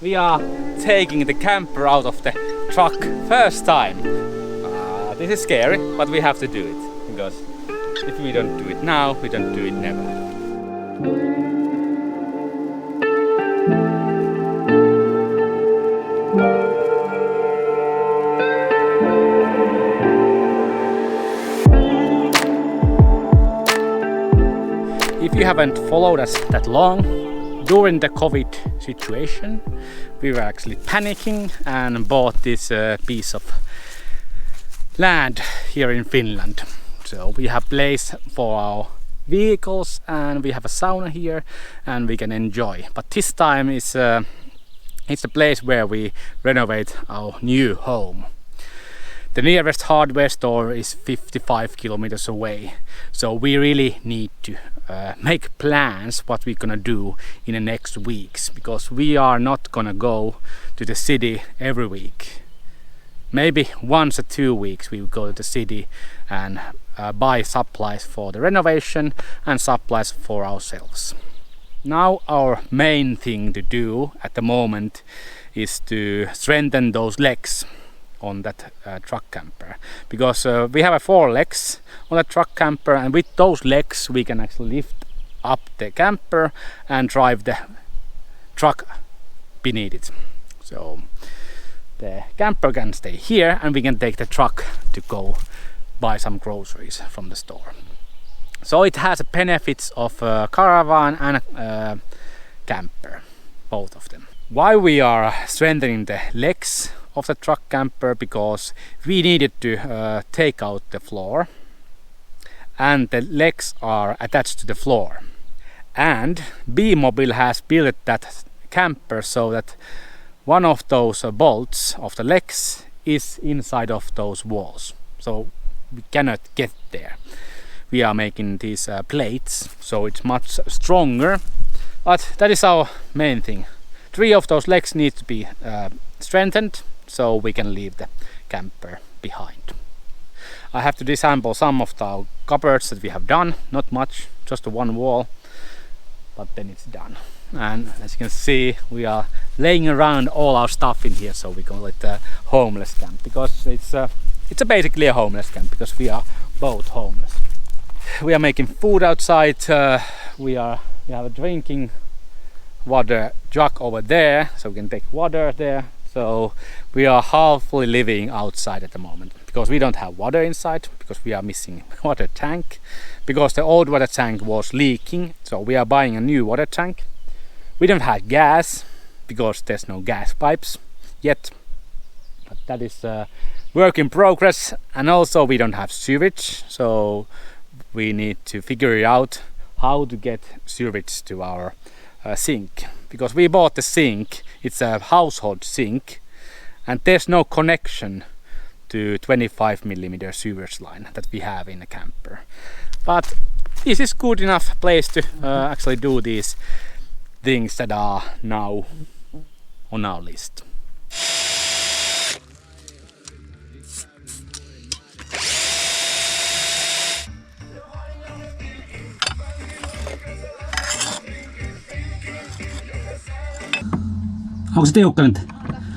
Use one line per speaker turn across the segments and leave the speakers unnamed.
We are taking the camper out of the truck first time. This is scary, but we have to do it, because if we don't do it now, we don't do it never. If you haven't followed us that long, during the COVID situation, we were actually panicking and bought this piece of land here in Finland. So we have place for our vehicles and we have a sauna here and we can enjoy. But this time it's the place where we renovate our new home. The nearest hardware store is 55 kilometers away, so we really need to make plans what we're gonna do in the next weeks, because we are not gonna go to the city every week. Maybe once or 2 weeks we will go to the city and buy supplies for the renovation and supplies for ourselves. Now our main thing to do at the moment is to strengthen those legs on that truck camper, because we have 4 legs on the truck camper, and with those legs we can actually lift up the camper and drive the truck beneath it. So the camper can stay here and we can take the truck to go buy some groceries from the store. So it has benefits of a caravan and a camper, both of them. Why we are strengthening the legs of the truck camper? Because we needed to take out the floor, and the legs are attached to the floor, and Bimobil has built that camper so that one of those bolts of the legs is inside of those walls, so we cannot get there. We are making these plates, so it's much stronger, but that is our main thing. 3 of those legs need to be strengthened so we can leave the camper behind. I have to disassemble some of the cupboards that we have done, not much, just the one wall, but then it's done. And as you can see, we are laying around all our stuff in here, so we call it a homeless camp, because it's basically a homeless camp, because we are both homeless. We are making food outside. We have a drinking water jug over there, so we can take water there. So we are halfly living outside at the moment, because we don't have water inside, because we are missing water tank, because the old water tank was leaking, so we are buying a new water tank. We don't have gas, because there's no gas pipes yet, but that is a work in progress. And also we don't have sewage, so we need to figure out how to get sewage to our sink, because we bought the sink. It's a household sink and there's no connection to 25mm sewage line that we have in a camper. But this is good enough place to actually do these things that are now on our list.
Onko se tiukka nyt?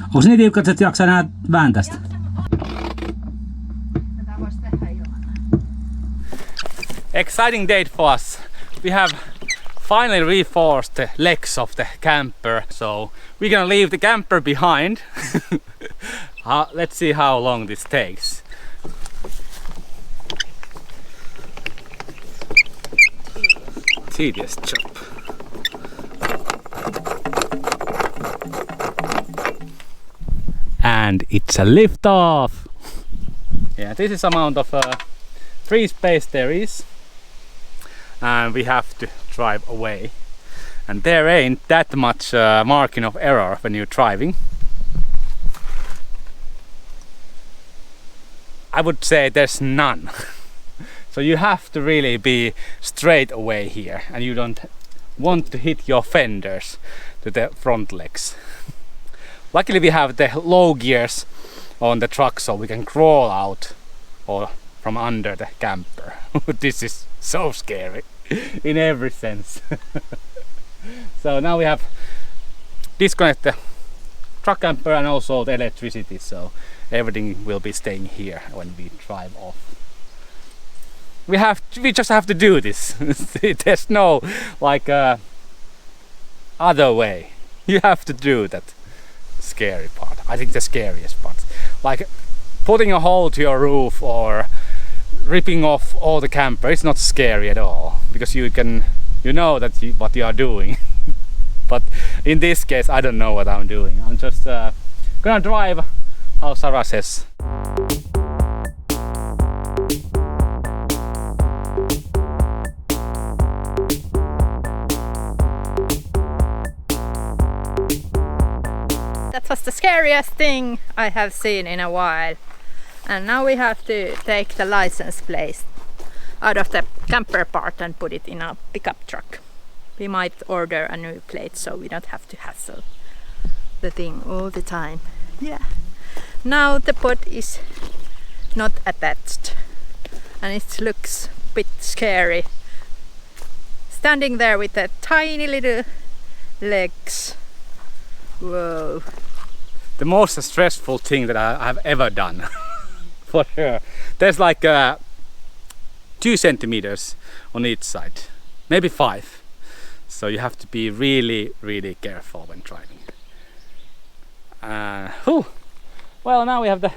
Onko se niin tiukka, että et jaksa enää vääntää sitä?
Exciting date for us. We have finally reinforced the legs of the camper, so we're gonna leave the camper behind. Let's see how long this takes. Tedious job. And it's a lift off. Yeah, this is amount of free space there is, and we have to drive away. And there ain't that much margin of error when you're driving. I would say there's none. So you have to really be straight away here, and you don't want to hit your fenders to the front legs. Luckily we have the low gears on the truck, so we can crawl out or from under the camper. This is so scary in every sense. So now we have disconnect the truck camper and also the electricity, so everything will be staying here when we drive off. We just have to do this. There's no like other way. You have to do that scary part. I think the scariest part, like putting a hole to your roof or ripping off all the camper, it's not scary at all because you know that what you are doing. But in this case, I don't know what I'm doing. I'm just gonna drive how Sarah says.
That was the scariest thing I have seen in a while. And now we have to take the license plate out of the camper part and put it in a pickup truck. We might order a new plate so we don't have to hassle the thing all the time. Yeah. Now the pod is not attached and it looks a bit scary. Standing there with the tiny little legs. Whoa.
The most stressful thing that I've ever done. For sure. There's like 2 centimeters on each side, maybe 5. So you have to be really, really careful when driving. Well, now we have the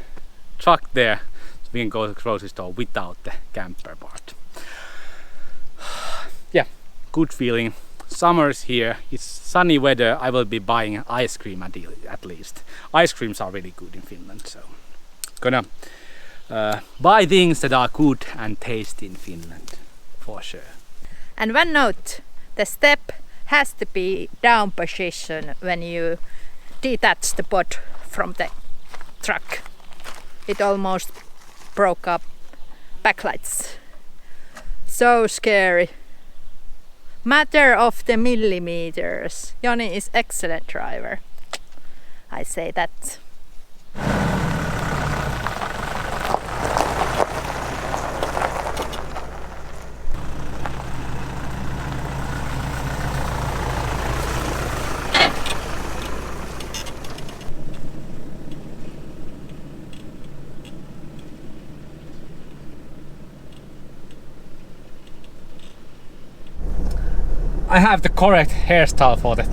truck there, so we can go to the grocery store without the camper part. Yeah, good feeling. Summer is here, it's sunny weather. I will be buying ice cream at least. Ice creams are really good in Finland, so gonna buy things that are good and tasty in Finland, for sure.
And one note, the step has to be down position when you detach the pod from the truck. It almost broke up backlights. So scary. Matter of the millimeters. Joni is excellent driver. I say that.
I have the correct hairstyle for the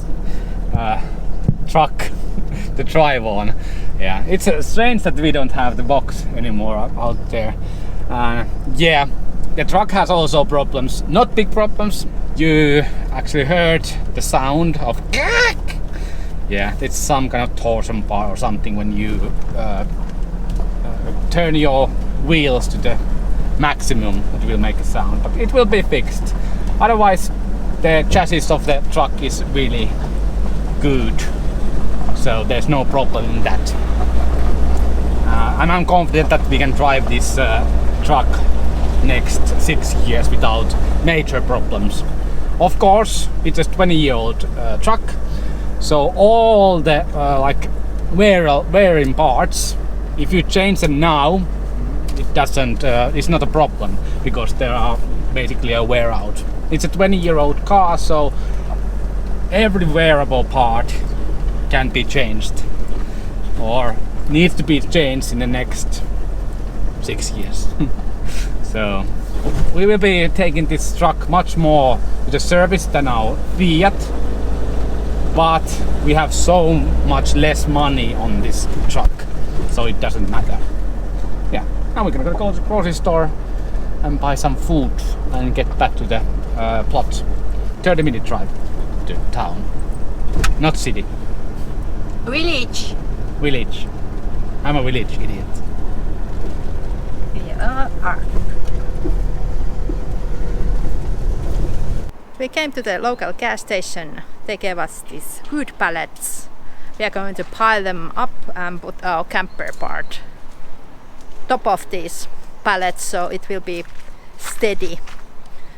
truck to drive on. Yeah, it's strange that we don't have the box anymore out there. Yeah, the truck has also problems, not big problems. You actually heard the sound of yeah, it's some kind of torsion bar or something when you turn your wheels to the maximum, it will make a sound, but it will be fixed. Otherwise, the chassis of the truck is really good, so there's no problem in that. And I'm confident that we can drive this truck next 6 years without major problems. Of course, it's a 20-year-old truck, so all the like wearing parts, if you change them now, it doesn't. It's not a problem because there are basically a wear out. It's a 20-year-old car, so every wearable part can be changed or needs to be changed in the next 6 years. So we will be taking this truck much more to the service than our Fiat, but we have so much less money on this truck, so it doesn't matter. Yeah, now we're gonna go to the grocery store and buy some food and get back to the plot. 30-minute drive to town, not city.
Village.
Village. I'm a village idiot.
We came to the local gas station. They gave us these wood pallets. We are going to pile them up and put our camper part top of these pallets so it will be steady,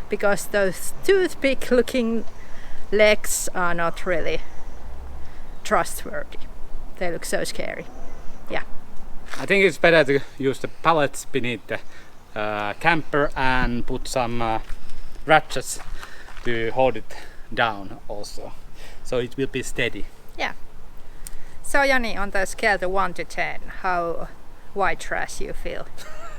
because those toothpick looking legs are not really trustworthy. They look so scary. Yeah.
I think it's better to use the pallets beneath the camper and put some ratchets to hold it down also, so it will be steady.
Yeah. So So Jani, on the scale to 1 to 10, how white trash you feel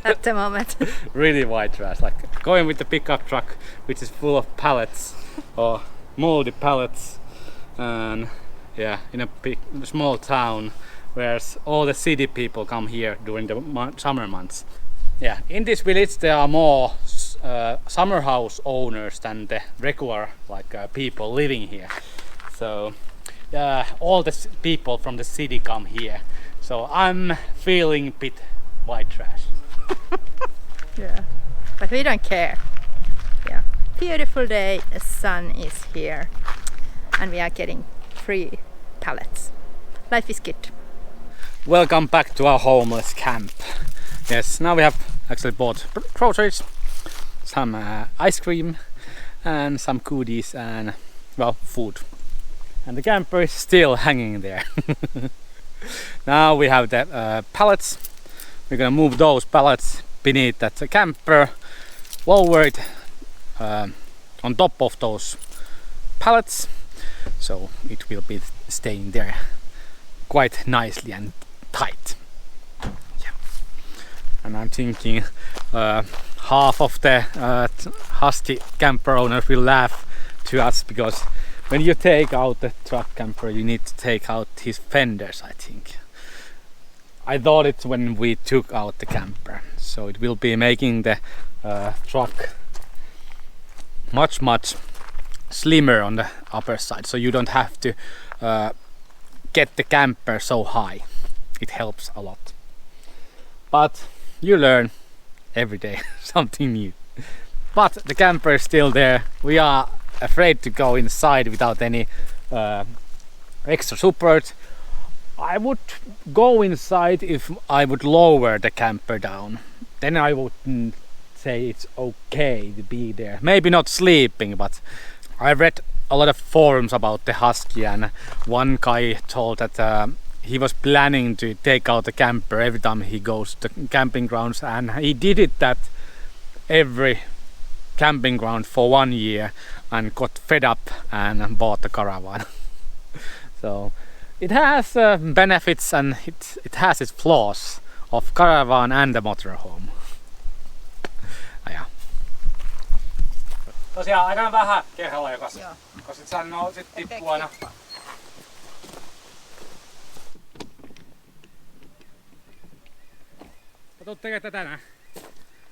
at the moment?
Really white trash, like going with the pickup truck which is full of pallets or moldy pallets, and yeah, in a small town where all the city people come here during the summer months. Yeah, in this village there are more summer house owners than the regular people living here. So all the people from the city come here. So I'm feeling a bit white trash.
Yeah, but we don't care. Yeah, beautiful day, the sun is here, and we are getting free pallets. Life is good.
Welcome back to our homeless camp. Yes, now we have actually bought groceries, some ice cream and some goodies and, well, food. And the camper is still hanging there. Now we have the pallets. We're gonna move those pallets beneath that camper, lower it on top of those pallets, so it will be staying there quite nicely and tight. Yeah. And I'm thinking half of the Husky camper owners will laugh to us, because when you take out the truck camper you need to take out his fenders, I think. I thought it when we took out the camper, so it will be making the truck much slimmer on the upper side, so you don't have to get the camper so high. It helps a lot, but you learn every day something new. But the camper is still there. We are afraid to go inside without any extra support. I would go inside if I would lower the camper down. Then I would say it's okay to be there. Maybe not sleeping, but I read a lot of forums about the Husky, and one guy told that he was planning to take out the camper every time he goes to camping grounds, and he did it that every camping ground for 1 year and got fed up and bought the caravan. So it has benefits and it has its flaws of caravan and the motorhome. Ja. Tosiaan aika vähän kerralla jokaisen, koska sit sanoo sit tippuu aina. Mä tuut tekee tätä tänään.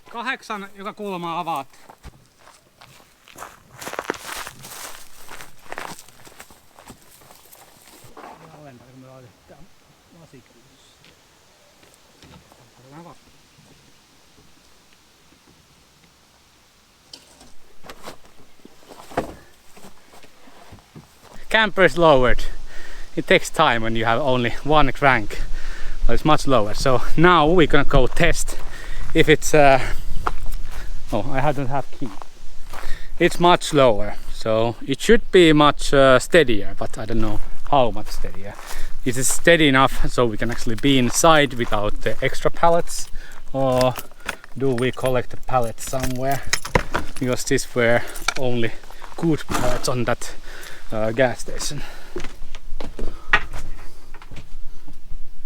8 joka kulmaa avaat. Camper is lowered. It takes time when you have only one crank, but it's much lower. So now we're gonna go test if it's oh, I don't have key. It's much lower, so it should be much steadier, but I don't know how much steadier. Is it steady enough so we can actually be inside without the extra pallets, or do we collect the pallets somewhere? Because these were only good pallets on that gas station.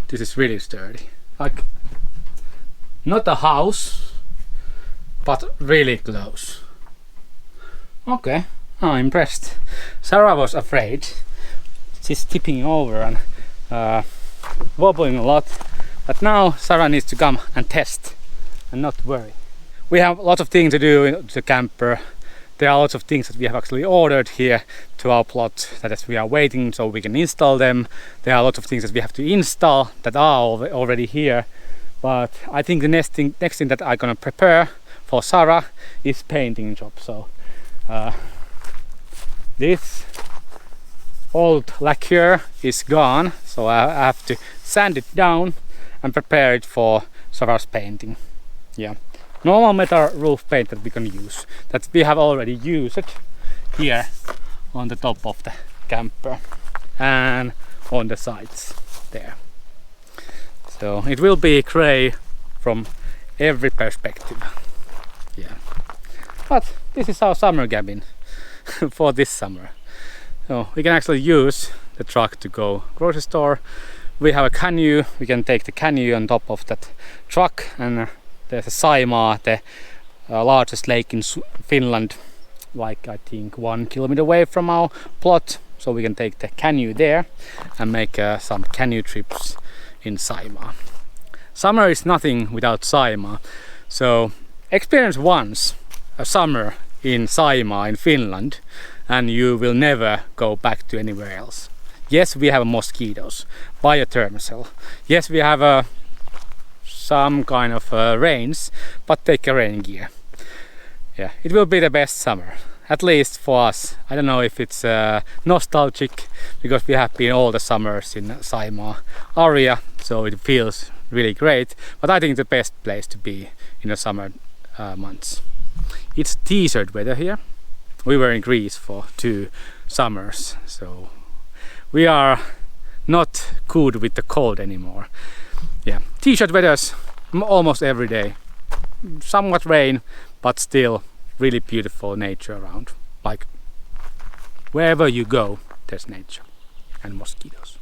This is really sturdy, like not a house, but really close. Okay, I'm impressed. Sarah was afraid. She's tipping over and wobbling a lot, but now Sarah needs to come and test and not worry. We have a lot of things to do in the camper. There are lots of things that we have actually ordered here to our plot that we are waiting so we can install them. There are lots of things that we have to install that are already here, but I think the next thing that I'm gonna prepare for Sarah is painting job. So this old lacquer is gone, so I have to sand it down and prepare it for Sarah's painting. Yeah. Normal metal roof paint that we can use, that we have already used it here on the top of the camper and on the sides there. So it will be grey from every perspective. Yeah, but this is our summer cabin for this summer. So we can actually use the truck to go grocery store. we have a canoe. We can take the canoe on top of that truck, and there's a Saimaa, the largest lake in Finland, like I think 1 kilometer away from our plot, so we can take the canoe there and make some canoe trips in Saimaa. Summer is nothing without Saimaa, so experience once a summer in Saimaa in Finland and you will never go back to anywhere else. Yes, we have mosquitoes, biothermal. Yes, we have some kind of rains, but take a rain gear. Yeah, it will be the best summer, at least for us. I don't know if it's nostalgic, because we have been all the summers in Saimaa area, so it feels really great, but I think it's the best place to be in the summer months. It's t-shirt weather here. We were in Greece for 2 summers, so we are not good with the cold anymore. Yeah, t-shirt weathers almost every day. Somewhat rain, but still really beautiful nature around. Like wherever you go, there's nature and mosquitoes.